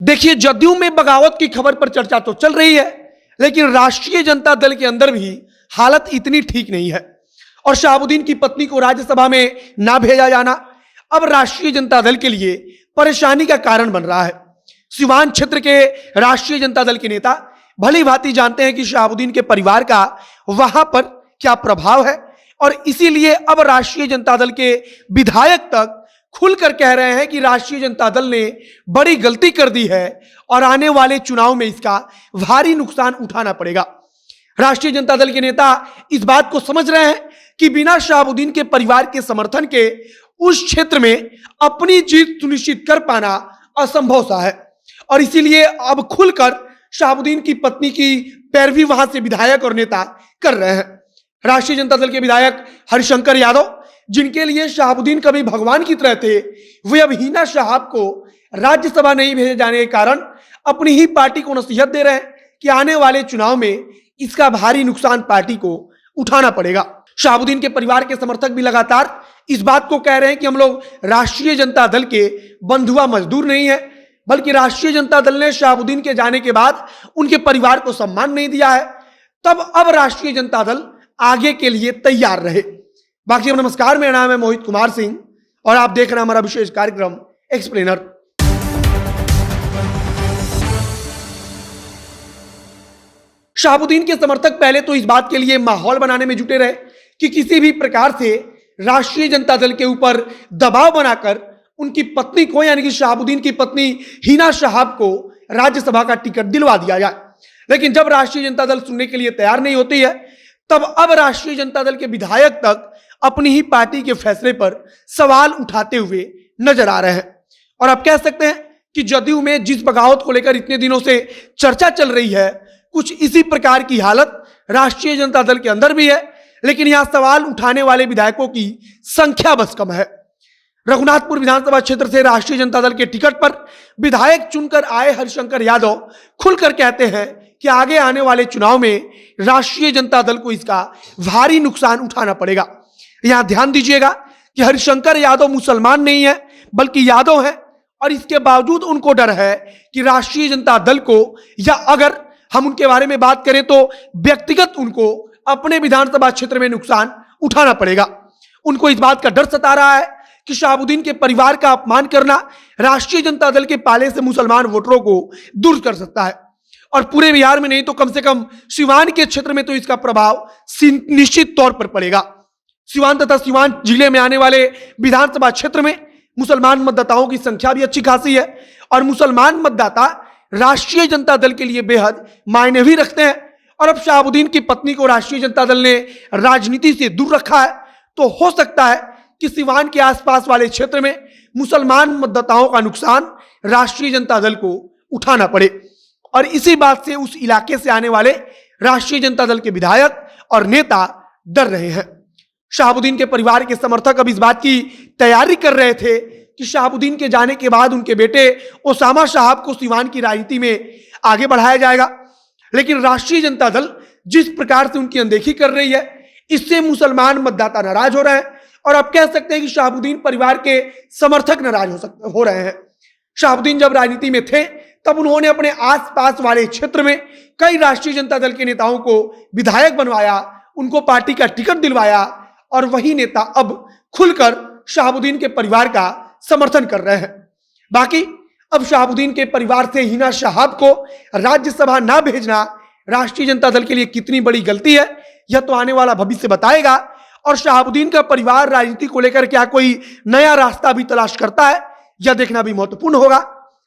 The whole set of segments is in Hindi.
देखिए, जदयू में बगावत की खबर पर चर्चा तो चल रही है, लेकिन राष्ट्रीय जनता दल के अंदर भी हालत इतनी ठीक नहीं है और शहाबुद्दीन की पत्नी को राज्यसभा में ना भेजा जाना अब राष्ट्रीय जनता दल के लिए परेशानी का कारण बन रहा है। सिवान क्षेत्र के राष्ट्रीय जनता दल के नेता भली भांति जानते हैं कि शहाबुद्दीन के परिवार का वहां पर क्या प्रभाव है और इसीलिए अब राष्ट्रीय जनता दल के विधायक तक खुलकर कह रहे हैं कि राष्ट्रीय जनता दल ने बड़ी गलती कर दी है और आने वाले चुनाव में इसका भारी नुकसान उठाना पड़ेगा। राष्ट्रीय जनता दल के नेता इस बात को समझ रहे हैं कि बिना शहाबुद्दीन के परिवार के समर्थन के उस क्षेत्र में अपनी जीत सुनिश्चित कर पाना असंभव सा है और इसीलिए अब खुलकर शहाबुद्दीन की पत्नी की पैरवी वहां से विधायक और नेता कर रहे हैं। राष्ट्रीय जनता दल के विधायक हरिशंकर यादव, जिनके लिए शहाबुद्दीन कभी भगवान की तरह थे, वे अब हिना शहाब को राज्यसभा नहीं भेजे जाने के कारण अपनी ही पार्टी को नसीहत दे रहे हैं कि आने वाले चुनाव में इसका भारी नुकसान पार्टी को उठाना पड़ेगा। शहाबुद्दीन के परिवार के समर्थक भी लगातार इस बात को कह रहे हैं कि हम लोग राष्ट्रीय जनता दल के बंधुआ मजदूर नहीं है, बल्कि राष्ट्रीय जनता दल ने शहाबुद्दीन के जाने के बाद उनके परिवार को सम्मान नहीं दिया है, तब अब राष्ट्रीय जनता दल आगे के लिए तैयार रहे। बाकी नमस्कार, मेरा नाम है मोहित कुमार सिंह और आप देख रहे हैं हमारा विशेष कार्यक्रम एक्सप्लेनर। शहाबुद्दीन के समर्थक पहले तो इस बात के लिए माहौल बनाने में जुटे रहे कि किसी भी प्रकार से राष्ट्रीय जनता दल के ऊपर दबाव बनाकर उनकी पत्नी को, यानी कि शहाबुद्दीन की पत्नी हिना शहाब को राज्यसभा का टिकट दिलवा दिया जाए। लेकिन जब राष्ट्रीय जनता दल सुनने के लिए तैयार नहीं होती है, तब अब राष्ट्रीय जनता दल के विधायक तक अपनी ही पार्टी के फैसले पर सवाल उठाते हुए नजर आ रहे हैं। और आप कह सकते हैं कि जदयू में जिस बगावत को लेकर इतने दिनों से चर्चा चल रही है, कुछ इसी प्रकार की हालत राष्ट्रीय जनता दल के अंदर भी है, लेकिन यहां सवाल उठाने वाले विधायकों की संख्या बस कम है। रघुनाथपुर विधानसभा क्षेत्र से राष्ट्रीय जनता दल के टिकट पर विधायक चुनकर आए हरिशंकर यादव खुलकर कहते हैं कि आगे आने वाले चुनाव में राष्ट्रीय जनता दल को इसका भारी नुकसान उठाना पड़ेगा। यहां ध्यान दीजिएगा कि हरिशंकर यादव मुसलमान नहीं है, बल्कि यादव है और इसके बावजूद उनको डर है कि राष्ट्रीय जनता दल को, या अगर हम उनके बारे में बात करें तो व्यक्तिगत उनको अपने विधानसभा क्षेत्र में नुकसान उठाना पड़ेगा। उनको इस बात का डर सता रहा है कि शहाबुद्दीन के परिवार का अपमान करना राष्ट्रीय जनता दल के पाले से मुसलमान वोटरों को दूर कर सकता है और पूरे बिहार में नहीं तो कम से कम सिवान के क्षेत्र में तो इसका प्रभाव निश्चित तौर पर पड़ेगा। सिवान तथा सिवान जिले में आने वाले विधानसभा क्षेत्र में मुसलमान मतदाताओं की संख्या भी अच्छी खासी है और मुसलमान मतदाता राष्ट्रीय जनता दल के लिए बेहद मायने भी रखते हैं। और अब शहाबुद्दीन की पत्नी को राष्ट्रीय जनता दल ने राजनीति से दूर रखा है, तो हो सकता है कि सिवान के आसपास वाले क्षेत्र में मुसलमान मतदाताओं का नुकसान राष्ट्रीय जनता दल को उठाना पड़े और इसी बात से उस इलाके से आने वाले राष्ट्रीय जनता दल के विधायक और नेता डर रहे हैं। शहाबुद्दीन के परिवार के समर्थक अब इस बात की तैयारी कर रहे थे कि शहाबुद्दीन के जाने के बाद उनके बेटे ओसामा शहाब को सिवान की राजनीति में आगे बढ़ाया जाएगा, लेकिन राष्ट्रीय जनता दल जिस प्रकार से उनकी अनदेखी कर रही है, इससे मुसलमान मतदाता नाराज हो रहे हैं और आप कह सकते हैं कि शहाबुद्दीन परिवार के समर्थक नाराज हो रहे हैं। शहाबुद्दीन जब राजनीति में थे तब उन्होंने अपने आसपास वाले क्षेत्र में कई राष्ट्रीय जनता दल के नेताओं को विधायक बनवाया, उनको पार्टी का टिकट दिलवाया और वही नेता अब खुलकर शहाबुद्दीन के परिवार का समर्थन कर रहे हैं। बाकी अब शहाबुद्दीन के परिवार से हिना शहाब को राज्यसभा ना भेजना राष्ट्रीय जनता दल के लिए कितनी बड़ी गलती है, यह तो आने वाला भविष्य बताएगा और शहाबुद्दीन का परिवार राजनीति को लेकर क्या कोई नया रास्ता भी तलाश करता है, यह देखना भी महत्वपूर्ण होगा।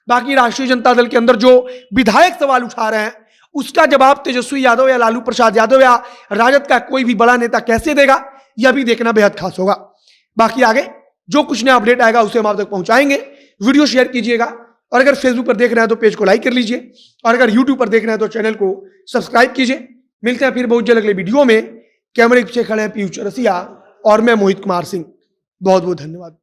बाकी राष्ट्रीय जनता दल के अंदर जो विधायक सवाल उठा रहे हैं, उसका जवाब तेजस्वी यादव या लालू प्रसाद यादव या राजद का कोई भी बड़ा नेता कैसे देगा, यह भी देखना बेहद खास होगा। बाकी आगे जो कुछ नया अपडेट आएगा उसे हम आप तक पहुंचाएंगे। वीडियो शेयर कीजिएगा और अगर फेसबुक पर देख रहे हैं तो पेज को लाइक कर लीजिए और अगर यूट्यूब पर देख रहे हैं तो चैनल को सब्सक्राइब कीजिए। मिलते हैं फिर बहुत जल्द अगले वीडियो में। कैमरे के पीछे खड़े हैं पीयूष चौरसिया और मैं मोहित कुमार सिंह। बहुत बहुत धन्यवाद।